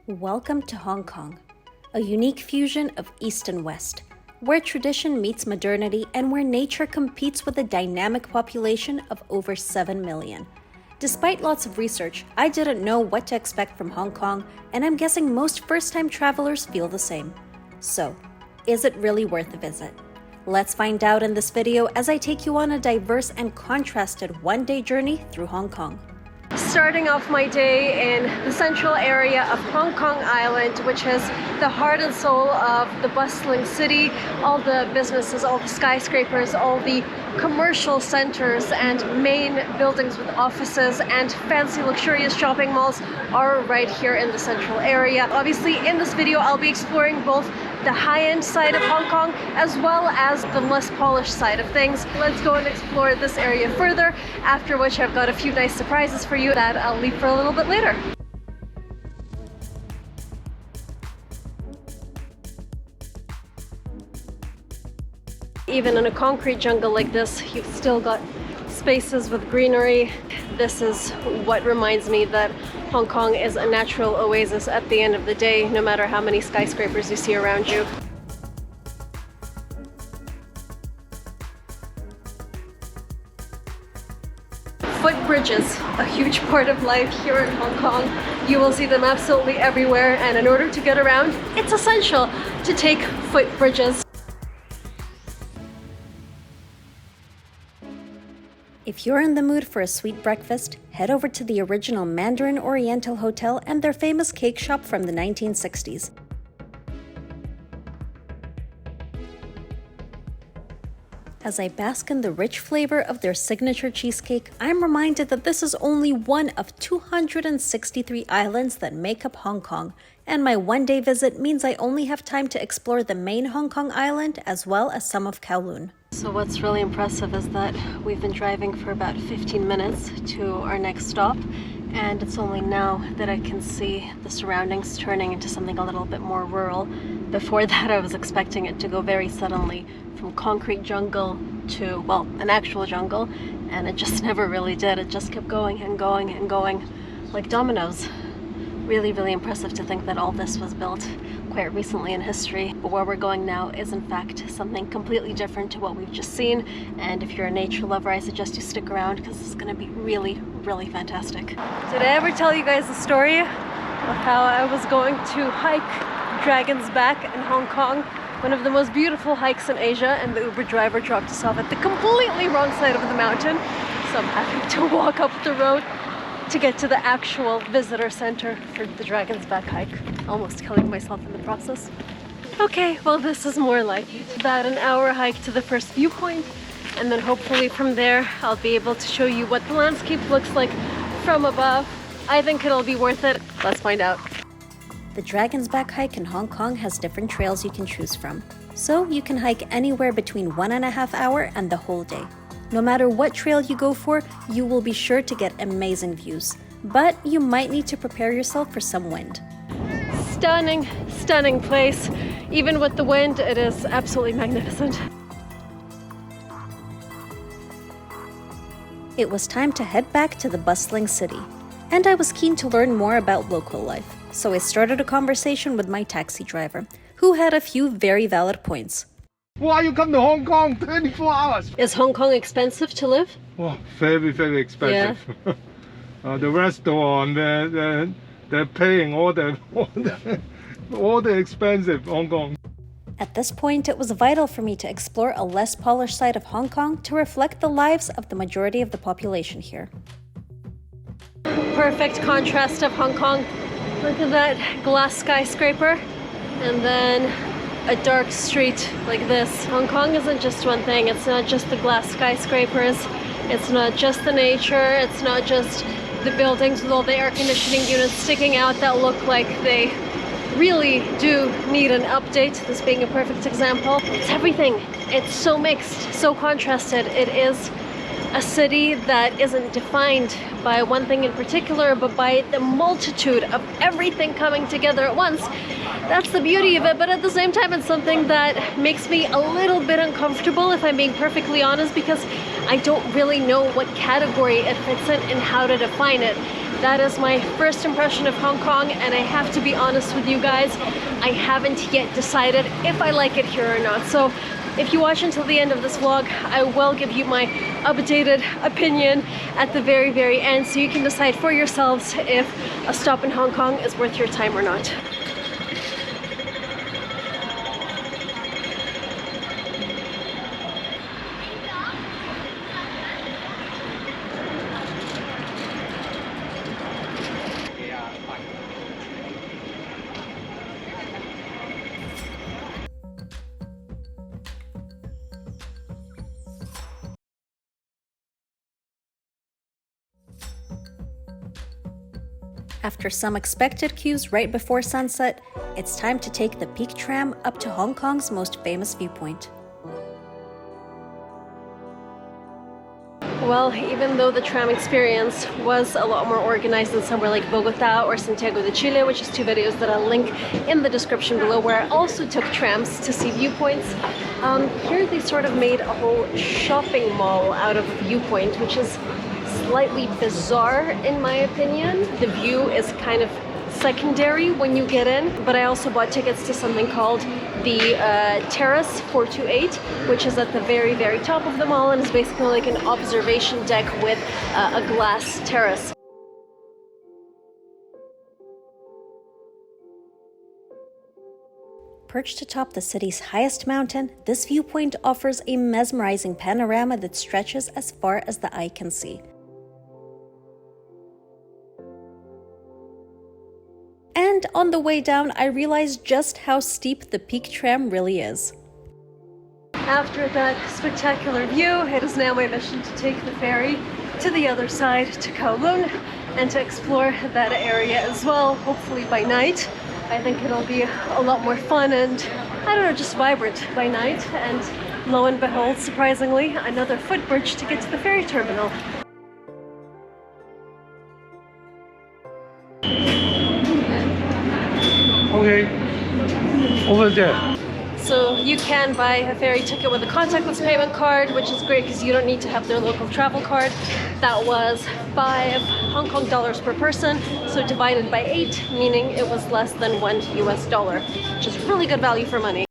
Welcome to Hong Kong, a unique fusion of East and West, where tradition meets modernity and where nature competes with a dynamic population of over 7 million. Despite lots of research, I didn't know what to expect from Hong Kong, and I'm guessing most first-time travelers feel the same. So, is it really worth a visit? Let's find out in this video as I take you on a diverse and contrasted one-day journey through Hong Kong. Starting off my day in the central area of Hong Kong Island, which is the heart and soul of the bustling city. All the businesses, all the skyscrapers, all the commercial centers and main buildings with offices and fancy luxurious shopping malls are right here in the central area. Obviously in this video I'll be exploring both the high-end side of Hong Kong as well as the less polished side of things. Let's go and explore this area further, after which I've got a few nice surprises for you that I'll leave for a little bit later. Even in a concrete jungle like this, you've still got spaces with greenery. This is what reminds me that Hong Kong is a natural oasis at the end of the day, no matter how many skyscrapers you see around you. Footbridges, a huge part of life here in Hong Kong. You will see them absolutely everywhere, and in order to get around, it's essential to take footbridges. If you're in the mood for a sweet breakfast, head over to the original Mandarin Oriental Hotel and their famous cake shop from the 1960s. As I bask in the rich flavor of their signature cheesecake, I'm reminded that this is only one of 263 islands that make up Hong Kong, and my one-day visit means I only have time to explore the main Hong Kong island as well as some of Kowloon. So what's really impressive is that we've been driving for about 15 minutes to our next stop, and it's only now that I can see the surroundings turning into something a little bit more rural. Before that, I was expecting it to go very suddenly from concrete jungle to, well, an actual jungle, and it just never really did. It just kept going and going and going like dominoes. Really, really impressive to think that all this was built quite recently in history. But where we're going now is in fact something completely different to what we've just seen, and if you're a nature lover, I suggest you stick around because it's going to be really, really fantastic. Did I ever tell you guys the story of how I was going to hike Dragon's Back in Hong Kong? One of the most beautiful hikes in Asia, and the Uber driver dropped us off at the completely wrong side of the mountain, so I'm having to walk up the road to get to the actual visitor center for the Dragon's Back hike. Almost killing myself in the process. Okay, well this is more like it. About an hour hike to the first viewpoint, and then hopefully from there I'll be able to show you what the landscape looks like from above. I think it'll be worth it. Let's find out. The Dragon's Back hike in Hong Kong has different trails you can choose from, so you can hike anywhere between 1.5 hours and the whole day. No matter what trail you go for, you will be sure to get amazing views, but you might need to prepare yourself for some wind. Stunning, stunning place. Even with the wind, it is absolutely magnificent. It was time to head back to the bustling city, and I was keen to learn more about local life, so I started a conversation with my taxi driver, who had a few very valid points. Why you come to Hong Kong 24 hours? Is Hong Kong expensive to live? Oh, very, very expensive. Yeah. The restaurant, they're paying all the expensive Hong Kong. At this point, it was vital for me to explore a less polished side of Hong Kong to reflect the lives of the majority of the population here. Perfect contrast of Hong Kong. Look at that glass skyscraper, and then a dark street like this. Hong Kong isn't just one thing. It's not just the glass skyscrapers. It's not just the nature. It's not just the buildings with all the air conditioning units sticking out that look like they really do need an update. This being a perfect example. It's everything. It's so mixed, so contrasted. It is a city that isn't defined by one thing in particular, but by the multitude of everything coming together at once. That's the beauty of it, but at the same time it's something that makes me a little bit uncomfortable, if I'm being perfectly honest, because I don't really know what category it fits in and how to define it. that is my first impression of Hong Kong, and I have to be honest with you guys, I haven't yet decided if I like it here or not. So if you watch until the end of this vlog, I will give you my updated opinion at the very, very end, so you can decide for yourselves if a stop in Hong Kong is worth your time or not. After some expected queues right before sunset, it's time to take the Peak Tram up to Hong Kong's most famous viewpoint. Well, even though the tram experience was a lot more organized than somewhere like Bogota or Santiago de Chile, which is two videos that I'll link in the description below, where I also took trams to see viewpoints, here they sort of made a whole shopping mall out of a viewpoint, which is slightly bizarre in my opinion. The view is kind of secondary when you get in, but I also bought tickets to something called the Terrace 428, which is at the very, very top of the mall and is basically like an observation deck with a glass terrace. Perched atop the city's highest mountain, this viewpoint offers a mesmerizing panorama that stretches as far as the eye can see. And on the way down, I realized just how steep the Peak Tram really is. After that spectacular view, it is now my mission to take the ferry to the other side, to Kowloon, and to explore that area as well, hopefully by night. I think it'll be a lot more fun and, I don't know, just vibrant by night. And lo and behold, surprisingly, another footbridge to get to the ferry terminal. Okay, over there. So you can buy a ferry ticket with a contactless payment card, which is great because you don't need to have their local travel card. That was 5 Hong Kong dollars per person, so divided by 8, meaning it was less than $1 US, which is really good value for money.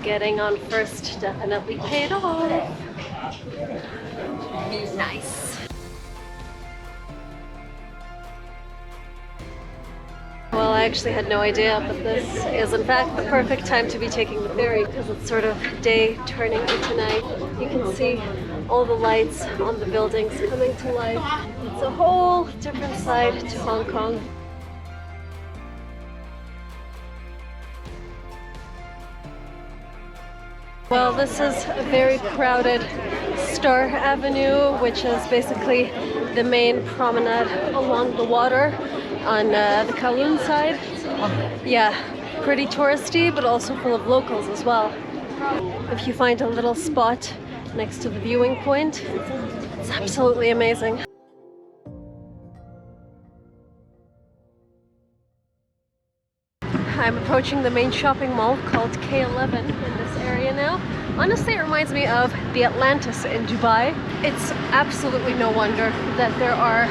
Getting on first definitely paid off. Nice. Well, I actually had no idea, but this is in fact the perfect time to be taking the ferry because it's sort of day turning into night. You can see all the lights on the buildings coming to life. It's a whole different side to Hong Kong. Well, this is a very crowded Star Avenue, which is basically the main promenade along the water on the Kowloon side. Yeah, pretty touristy, but also full of locals as well. If you find a little spot next to the viewing point, it's absolutely amazing. I'm approaching the main shopping mall called K11 in this area now. Honestly, it reminds me of the Atlantis in Dubai. It's absolutely no wonder that there are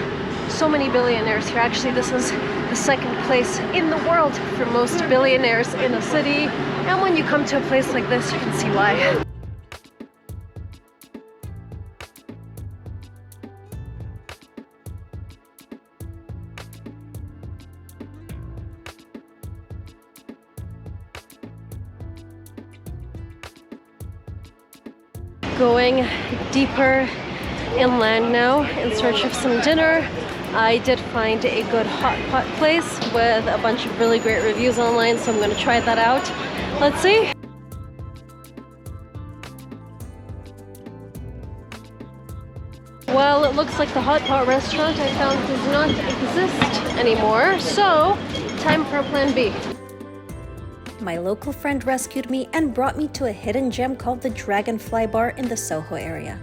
so many billionaires here. Actually, this is the second place in the world for most billionaires in a city. And when you come to a place like this, you can see why. Going deeper inland now in search of some dinner. I did find a good hot pot place with a bunch of really great reviews online, so I'm going to try that out. Let's see. Well, it looks like the hot pot restaurant I found does not exist anymore, so time for a plan B. My local friend rescued me and brought me to a hidden gem called the Dragonfly bar in the Soho area.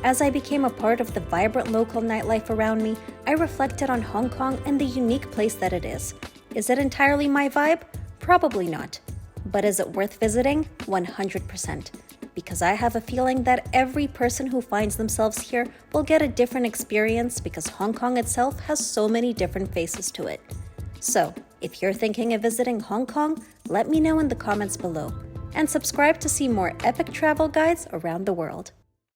As I became a part of the vibrant local nightlife around me, I reflected on Hong Kong and the unique place that it is. Is it entirely my vibe? Probably not. But is it worth visiting? 100%. Because I have a feeling that every person who finds themselves here will get a different experience because Hong Kong itself has so many different faces to it. So, if you're thinking of visiting Hong Kong, let me know in the comments below. And subscribe to see more epic travel guides around the world.